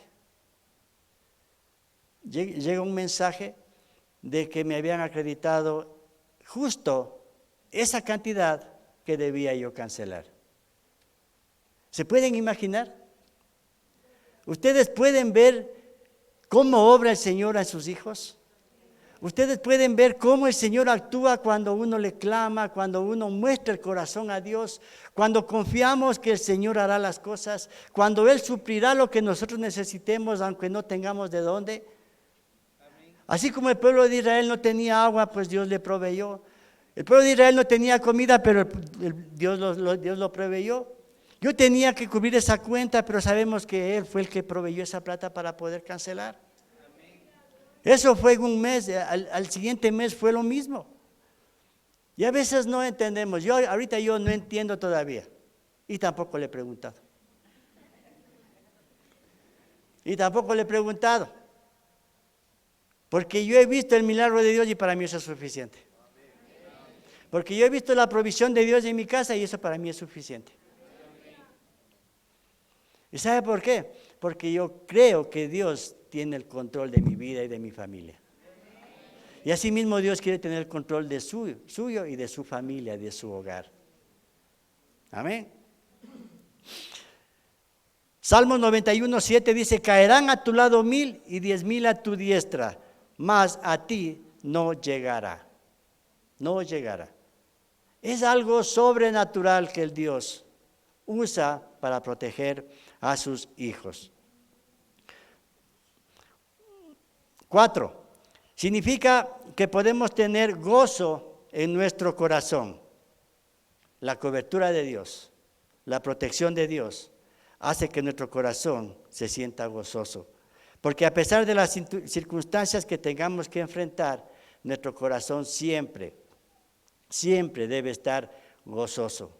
llega un mensaje de que me habían acreditado justo esa cantidad que debía yo cancelar. ¿Se pueden imaginar? ¿Ustedes pueden ver cómo obra el Señor a sus hijos? Ustedes pueden ver cómo el Señor actúa cuando uno le clama, cuando uno muestra el corazón a Dios, cuando confiamos que el Señor hará las cosas, cuando Él suplirá lo que nosotros necesitemos, aunque no tengamos de dónde. Así como el pueblo de Israel no tenía agua, pues Dios le proveyó. El pueblo de Israel no tenía comida, pero Dios lo proveyó. Yo tenía que cubrir esa cuenta, pero sabemos que Él fue el que proveyó esa plata para poder cancelar. Eso fue en un mes, al siguiente mes fue lo mismo. Y a veces no entendemos. Ahorita yo no entiendo todavía. Y tampoco le he preguntado. Porque yo he visto el milagro de Dios y para mí eso es suficiente. Porque yo he visto la provisión de Dios en mi casa y eso para mí es suficiente. ¿Y sabe por qué? Porque yo creo que Dios tiene el control de mi vida y de mi familia. Y así mismo Dios quiere tener el control de suyo y de su familia, de su hogar. Amén. Salmos 91:7 dice, caerán a tu lado 1000 y 10,000 a tu diestra, mas a ti no llegará. No llegará. Es algo sobrenatural que el Dios usa para proteger a sus hijos. 4. Significa que podemos tener gozo en nuestro corazón. La cobertura de Dios, la protección de Dios, hace que nuestro corazón se sienta gozoso. Porque a pesar de las circunstancias que tengamos que enfrentar, nuestro corazón siempre debe estar gozoso.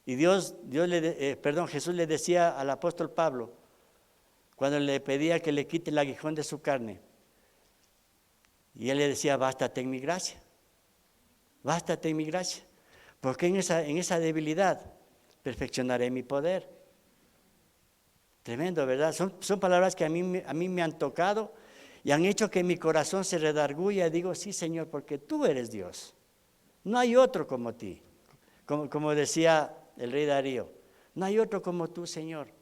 Y Jesús le decía al apóstol Pablo, cuando le pedía que le quite el aguijón de su carne, y él le decía, bástate en mi gracia, porque en esa debilidad perfeccionaré mi poder. Tremendo, ¿verdad? Son palabras que a mí me han tocado y han hecho que mi corazón se redarguya. Digo, sí, Señor, porque tú eres Dios. No hay otro como ti. Como decía el rey Darío, no hay otro como tú, Señor,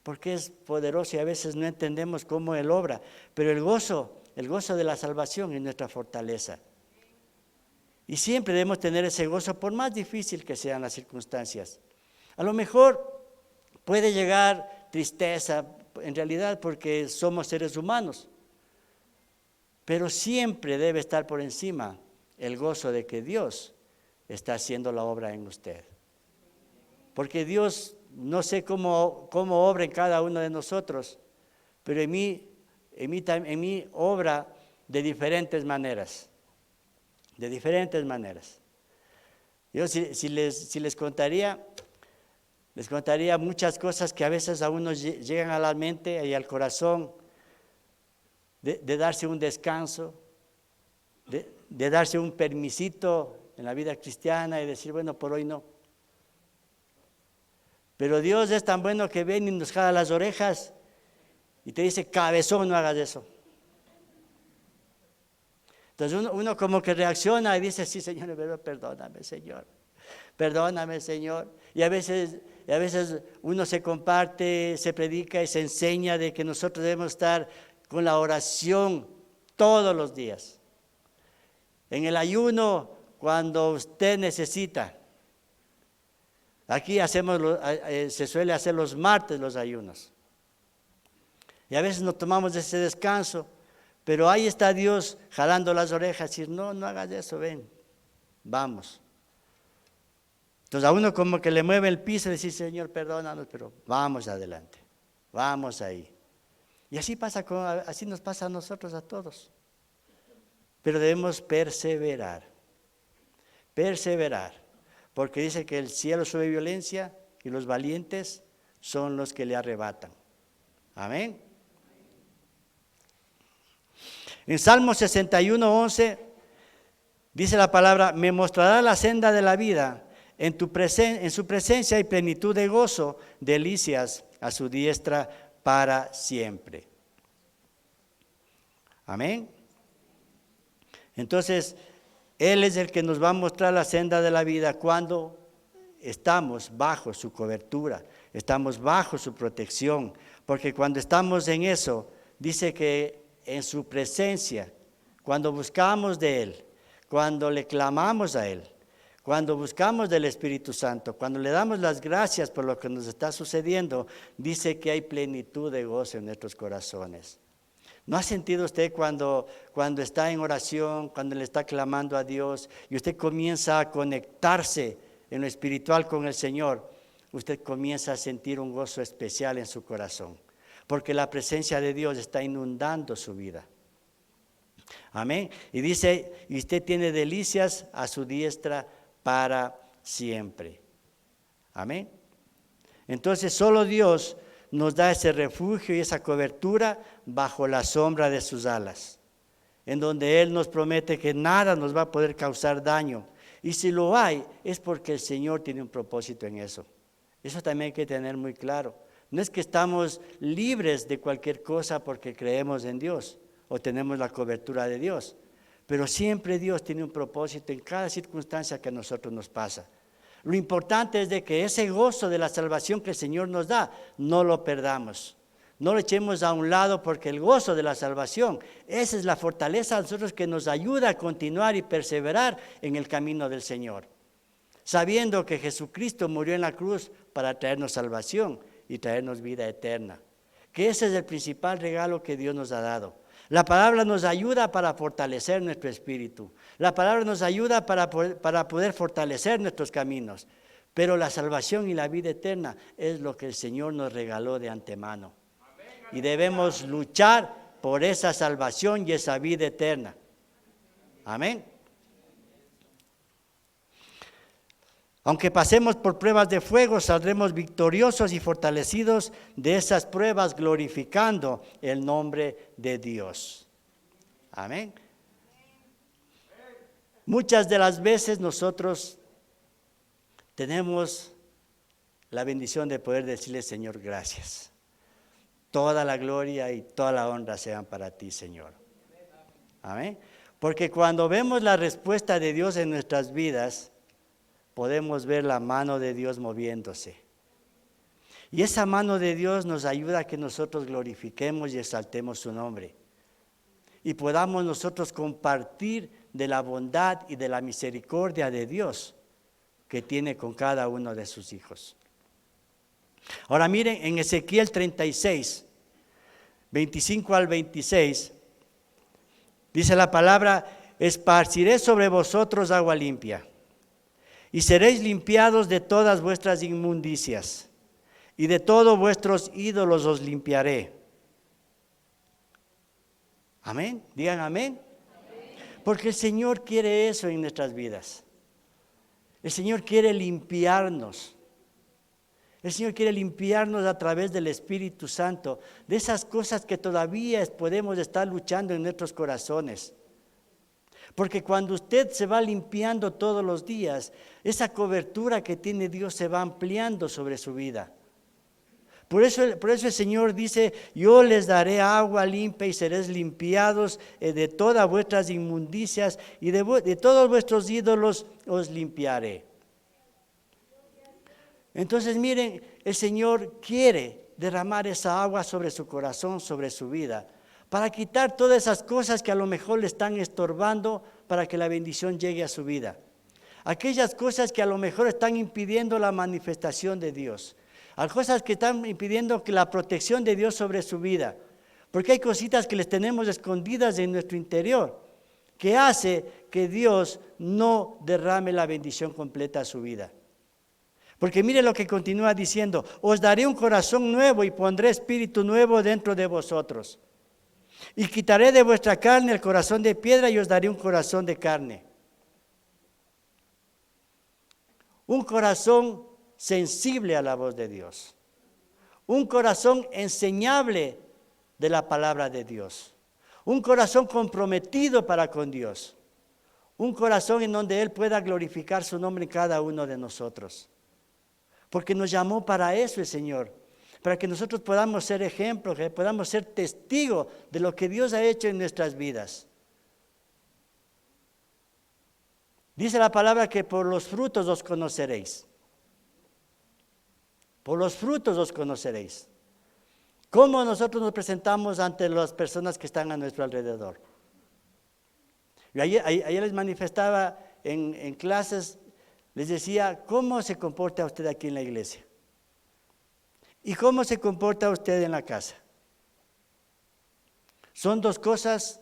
porque es poderoso y a veces no entendemos cómo Él obra. Pero el gozo de la salvación es nuestra fortaleza. Y siempre debemos tener ese gozo, por más difícil que sean las circunstancias. A lo mejor puede llegar tristeza, en realidad porque somos seres humanos, pero siempre debe estar por encima el gozo de que Dios está haciendo la obra en usted. Porque Dios, no sé cómo obra en cada uno de nosotros, pero en mí obra de diferentes maneras. Yo si les contaría muchas cosas que a veces a uno llegan a la mente y al corazón, de darse un descanso, de darse un permisito en la vida cristiana y decir, bueno, por hoy no. Pero Dios es tan bueno que viene y nos jala las orejas y te dice, cabezón, no hagas eso. Entonces uno como que reacciona y dice, sí, Señor, pero perdóname, Señor. Y a veces uno se comparte, se predica y se enseña de que nosotros debemos estar con la oración todos los días. En el ayuno, cuando usted necesita. Aquí se suele hacer los martes los ayunos. Y a veces nos tomamos ese descanso, pero ahí está Dios jalando las orejas y decir, no hagas eso, ven, vamos. Entonces a uno como que le mueve el piso y dice, Señor, perdónanos, pero vamos adelante, vamos ahí. Y así nos pasa a nosotros, a todos. Pero debemos perseverar, porque dice que el cielo sube violencia y los valientes son los que le arrebatan. Amén. En Salmo 61:11 dice la palabra, me mostrará la senda de la vida, en su presencia hay plenitud de gozo, delicias a su diestra para siempre. Amén. Entonces, Él es el que nos va a mostrar la senda de la vida cuando estamos bajo su cobertura, estamos bajo su protección, porque cuando estamos en eso, dice que en su presencia, cuando buscamos de Él, cuando le clamamos a Él, cuando buscamos del Espíritu Santo, cuando le damos las gracias por lo que nos está sucediendo, dice que hay plenitud de gozo en nuestros corazones. ¿No ha sentido usted cuando está en oración, cuando le está clamando a Dios y usted comienza a conectarse en lo espiritual con el Señor? Usted comienza a sentir un gozo especial en su corazón, porque la presencia de Dios está inundando su vida. Amén. Y dice, y usted tiene delicias a su diestra para siempre. Amén. Entonces solo Dios nos da ese refugio y esa cobertura bajo la sombra de sus alas, en donde Él nos promete que nada nos va a poder causar daño. Y si lo hay, es porque el Señor tiene un propósito en eso. Eso también hay que tener muy claro. No es que estamos libres de cualquier cosa porque creemos en Dios o tenemos la cobertura de Dios, pero siempre Dios tiene un propósito en cada circunstancia que a nosotros nos pasa. Lo importante es de que ese gozo de la salvación que el Señor nos da, no lo perdamos. No lo echemos a un lado porque el gozo de la salvación, esa es la fortaleza de nosotros que nos ayuda a continuar y perseverar en el camino del Señor. Sabiendo que Jesucristo murió en la cruz para traernos salvación y traernos vida eterna. Que ese es el principal regalo que Dios nos ha dado. La palabra nos ayuda para fortalecer nuestro espíritu. La palabra nos ayuda para poder fortalecer nuestros caminos. Pero la salvación y la vida eterna es lo que el Señor nos regaló de antemano. Y debemos luchar por esa salvación y esa vida eterna. Amén. Aunque pasemos por pruebas de fuego, saldremos victoriosos y fortalecidos de esas pruebas, glorificando el nombre de Dios. Amén. Muchas de las veces nosotros tenemos la bendición de poder decirle, Señor, gracias. Toda la gloria y toda la honra sean para ti, Señor. Amén. Porque cuando vemos la respuesta de Dios en nuestras vidas, podemos ver la mano de Dios moviéndose. Y esa mano de Dios nos ayuda a que nosotros glorifiquemos y exaltemos su nombre. Y podamos nosotros compartir de la bondad y de la misericordia de Dios que tiene con cada uno de sus hijos. Ahora miren, en Ezequiel 36, 25 al 26, dice la palabra, esparciré sobre vosotros agua limpia, y seréis limpiados de todas vuestras inmundicias, y de todos vuestros ídolos os limpiaré. Amén, digan amén. Porque el Señor quiere eso en nuestras vidas. El Señor quiere limpiarnos. El Señor quiere limpiarnos a través del Espíritu Santo, de esas cosas que todavía podemos estar luchando en nuestros corazones. Porque cuando usted se va limpiando todos los días, esa cobertura que tiene Dios se va ampliando sobre su vida. Por eso el Señor dice, yo les daré agua limpia y seréis limpiados de todas vuestras inmundicias y de todos vuestros ídolos os limpiaré. Entonces miren, el Señor quiere derramar esa agua sobre su corazón, sobre su vida, para quitar todas esas cosas que a lo mejor le están estorbando para que la bendición llegue a su vida. Aquellas cosas que a lo mejor están impidiendo la manifestación de Dios. Hay cosas que están impidiendo que la protección de Dios sobre su vida. Porque hay cositas que les tenemos escondidas en nuestro interior, que hace que Dios no derrame la bendición completa a su vida. Porque mire lo que continúa diciendo, os daré un corazón nuevo y pondré espíritu nuevo dentro de vosotros. Y quitaré de vuestra carne el corazón de piedra y os daré un corazón de carne. Un corazón sensible a la voz de Dios. Un corazón enseñable de la palabra de Dios. Un corazón comprometido para con Dios. Un corazón en donde Él pueda glorificar su nombre en cada uno de nosotros. Porque nos llamó para eso el Señor. Para que nosotros podamos ser ejemplos, que podamos ser testigos de lo que Dios ha hecho en nuestras vidas. Dice la palabra que por los frutos os conoceréis. Por los frutos os conoceréis. ¿Cómo nosotros nos presentamos ante las personas que están a nuestro alrededor? Yo ayer les manifestaba en clases, les decía, ¿cómo se comporta usted aquí en la iglesia? ¿Y cómo se comporta usted en la casa? Son dos cosas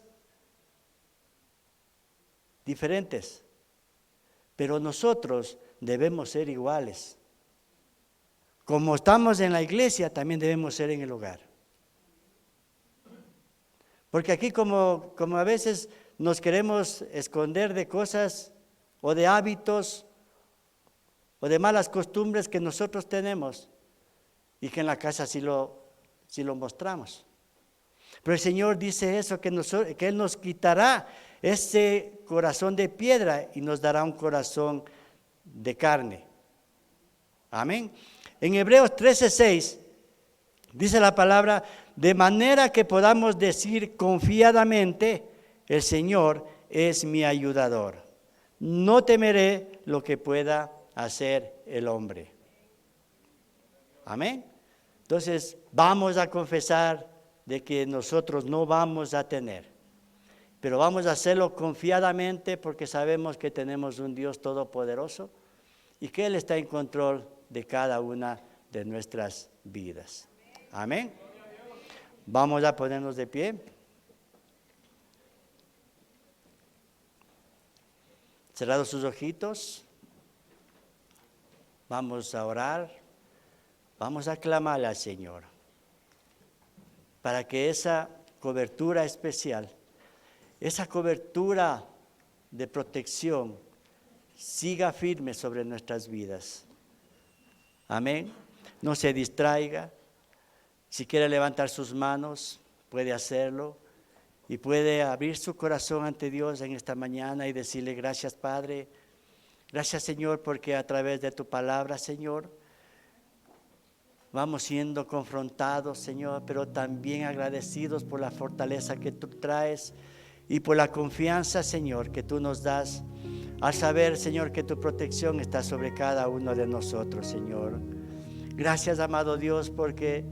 diferentes, pero nosotros debemos ser iguales. Como estamos en la iglesia, también debemos ser en el hogar. Porque aquí como a veces nos queremos esconder de cosas o de hábitos o de malas costumbres que nosotros tenemos y que en la casa sí lo mostramos. Pero el Señor dice eso, que Él nos quitará ese corazón de piedra y nos dará un corazón de carne. Amén. En Hebreos 13:6 dice la palabra, de manera que podamos decir confiadamente, el Señor es mi ayudador. No temeré lo que pueda hacer el hombre. Amén. Entonces vamos a confesar de que nosotros no vamos a temer, pero vamos a hacerlo confiadamente porque sabemos que tenemos un Dios todopoderoso y que Él está en control de cada una de nuestras vidas. Amén. Vamos a ponernos de pie. Cerrados sus ojitos, vamos a orar, vamos a clamarle al Señor para que esa cobertura especial, esa cobertura de protección siga firme sobre nuestras vidas. Amén. No se distraiga. Si quiere levantar sus manos, puede hacerlo. Y puede abrir su corazón ante Dios en esta mañana y decirle: gracias, Padre. Gracias, Señor, porque a través de tu palabra, Señor, vamos siendo confrontados, Señor, pero también agradecidos por la fortaleza que tú traes y por la confianza, Señor, que tú nos das al saber, Señor, que tu protección está sobre cada uno de nosotros, Señor. Gracias, amado Dios, porque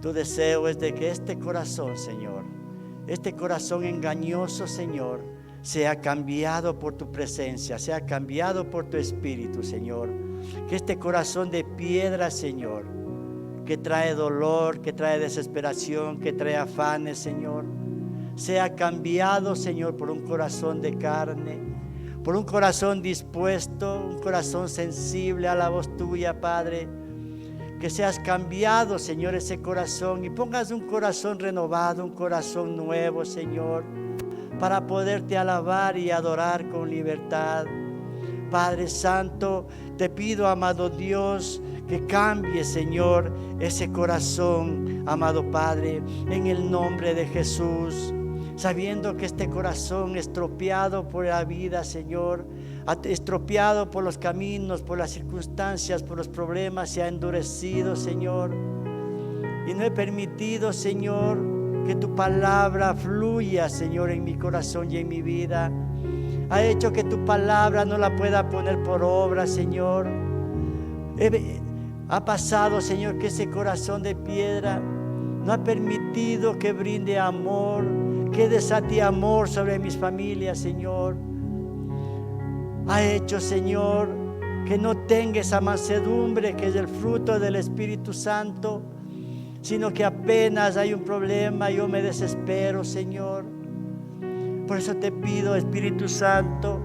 tu deseo es de que este corazón, Señor, este corazón engañoso, Señor, sea cambiado por tu presencia, sea cambiado por tu Espíritu, Señor. Que este corazón de piedra, Señor, que trae dolor, que trae desesperación, que trae afanes, Señor, sea cambiado, Señor, por un corazón de carne, por un corazón dispuesto, un corazón sensible a la voz tuya, Padre. Que seas cambiado, Señor, ese corazón y pongas un corazón renovado, un corazón nuevo, Señor, para poderte alabar y adorar con libertad. Padre Santo, te pido, amado Dios, que cambie, Señor, ese corazón, amado Padre, en el nombre de Jesús. Sabiendo que este corazón estropeado por la vida, Señor, estropeado por los caminos, por las circunstancias, por los problemas, se ha endurecido, Señor. Y no he permitido, Señor, que tu palabra fluya, Señor, en mi corazón y en mi vida. Ha hecho que tu palabra no la pueda poner por obra, Señor. Ha pasado, Señor, que ese corazón de piedra no ha permitido que brinde amor, que desate amor sobre mis familias, Señor. Ha hecho, Señor, que no tenga esa mansedumbre que es el fruto del Espíritu Santo, sino que apenas hay un problema yo me desespero, Señor. Por eso te pido, Espíritu Santo,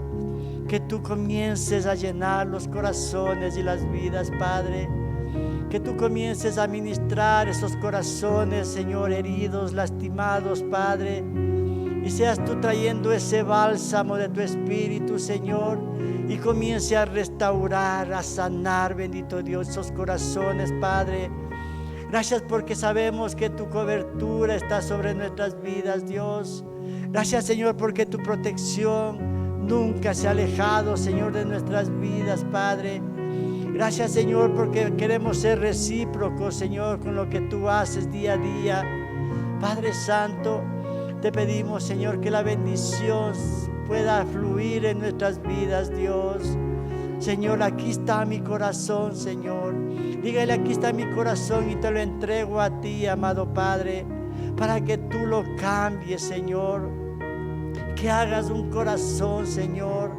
que tú comiences a llenar los corazones y las vidas, Padre. Que tú comiences a ministrar esos corazones, Señor, heridos, lastimados, Padre. Y seas tú trayendo ese bálsamo de tu Espíritu, Señor, y comience a restaurar, a sanar, bendito Dios, esos corazones, Padre. Gracias porque sabemos que tu cobertura está sobre nuestras vidas, Dios. Gracias, Señor, porque tu protección nunca se ha alejado, Señor, de nuestras vidas, Padre. Gracias, Señor, porque queremos ser recíprocos, Señor, con lo que tú haces día a día. Padre Santo, te pedimos, Señor, que la bendición pueda fluir en nuestras vidas, Dios. Señor, aquí está mi corazón, Señor. Dígale: aquí está mi corazón y te lo entrego a ti, amado Padre, para que tú lo cambies, Señor. Que hagas un corazón, Señor,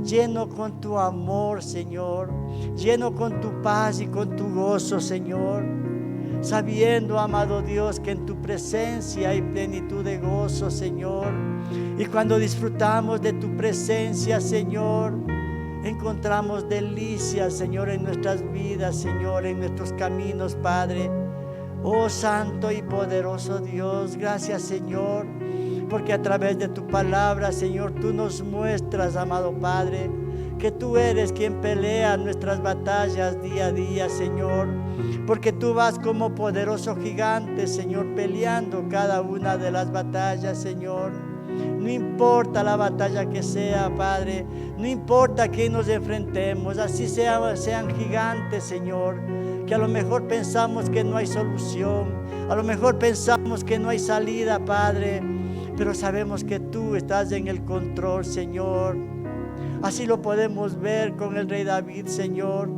lleno con tu amor, Señor, lleno con tu paz y con tu gozo, Señor. Sabiendo, amado Dios, que en tu presencia hay plenitud de gozo, Señor. Y cuando disfrutamos de tu presencia, Señor, encontramos delicias, Señor, en nuestras vidas, Señor, en nuestros caminos, Padre. Oh Santo y poderoso Dios, gracias, Señor, porque a través de tu palabra, Señor, tú nos muestras, amado Padre, que tú eres quien pelea nuestras batallas día a día, Señor, porque tú vas como poderoso gigante, Señor, peleando cada una de las batallas, Señor. No importa la batalla que sea, Padre, no importa a quién nos enfrentemos, así sean gigantes, Señor, que a lo mejor pensamos que no hay solución, a lo mejor pensamos que no hay salida, Padre, pero sabemos que tú estás en el control, Señor. Así lo podemos ver con el rey David, Señor,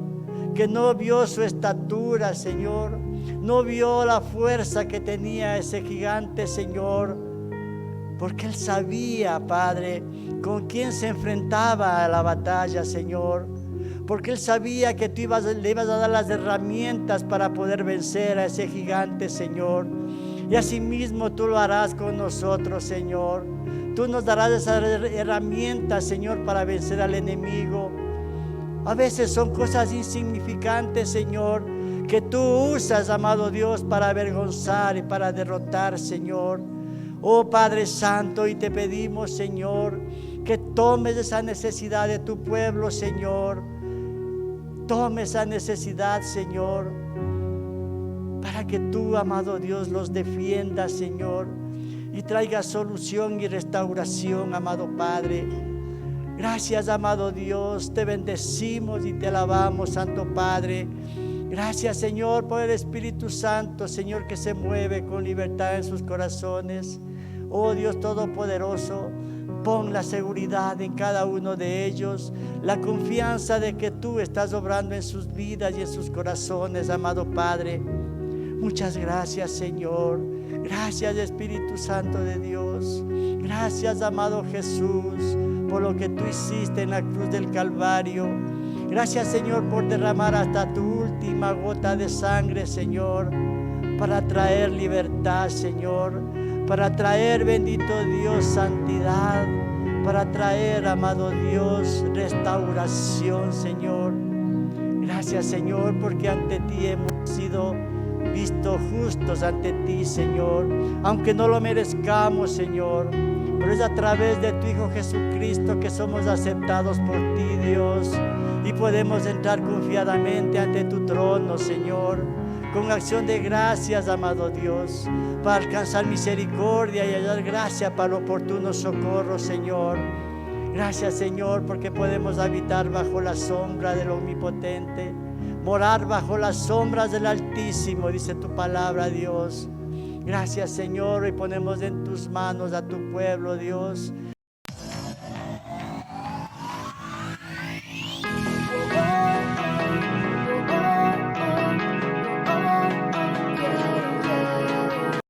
que no vio su estatura, Señor, no vio la fuerza que tenía ese gigante, Señor, porque él sabía, Padre, con quién se enfrentaba a la batalla, Señor, porque él sabía que tú le ibas a dar las herramientas para poder vencer a ese gigante, Señor. Y asimismo tú lo harás con nosotros, Señor. Tú Tú nos darás esas herramientas, Señor, para vencer al enemigo. A veces son cosas insignificantes, Señor, que tú usas, amado Dios, para avergonzar y para derrotar, Señor. Oh Padre Santo, y te pedimos, Señor, que tomes esa necesidad de tu pueblo, Señor. Tome esa necesidad, Señor, para que tú, amado Dios, los defiendas, Señor, y traiga solución y restauración, amado Padre. Gracias, amado Dios, te bendecimos y te alabamos, Santo Padre. Gracias, Señor, por el Espíritu Santo, Señor, que se mueve con libertad en sus corazones. Oh Dios Todopoderoso, pon la seguridad en cada uno de ellos, la confianza de que tú estás obrando en sus vidas y en sus corazones, amado Padre. Muchas gracias, Señor. Gracias, Espíritu Santo de Dios. Gracias, amado Jesús, por lo que tú hiciste en la cruz del Calvario. Gracias, Señor, por derramar hasta tu última gota de sangre, Señor, para traer libertad, Señor, para traer, bendito Dios, santidad, para traer, amado Dios, restauración, Señor. Gracias, Señor, porque ante ti hemos sido vistos justos ante ti, Señor, aunque no lo merezcamos, Señor, pero es a través de tu Hijo Jesucristo que somos aceptados por ti, Dios, y podemos entrar confiadamente ante tu trono, Señor, con acción de gracias, amado Dios, para alcanzar misericordia y hallar gracia para el oportuno socorro, Señor. Gracias, Señor, porque podemos habitar bajo la sombra del Omnipotente, morar bajo las sombras del Altísimo, dice tu palabra, Dios. Gracias, Señor, y ponemos en tus manos a tu pueblo, Dios,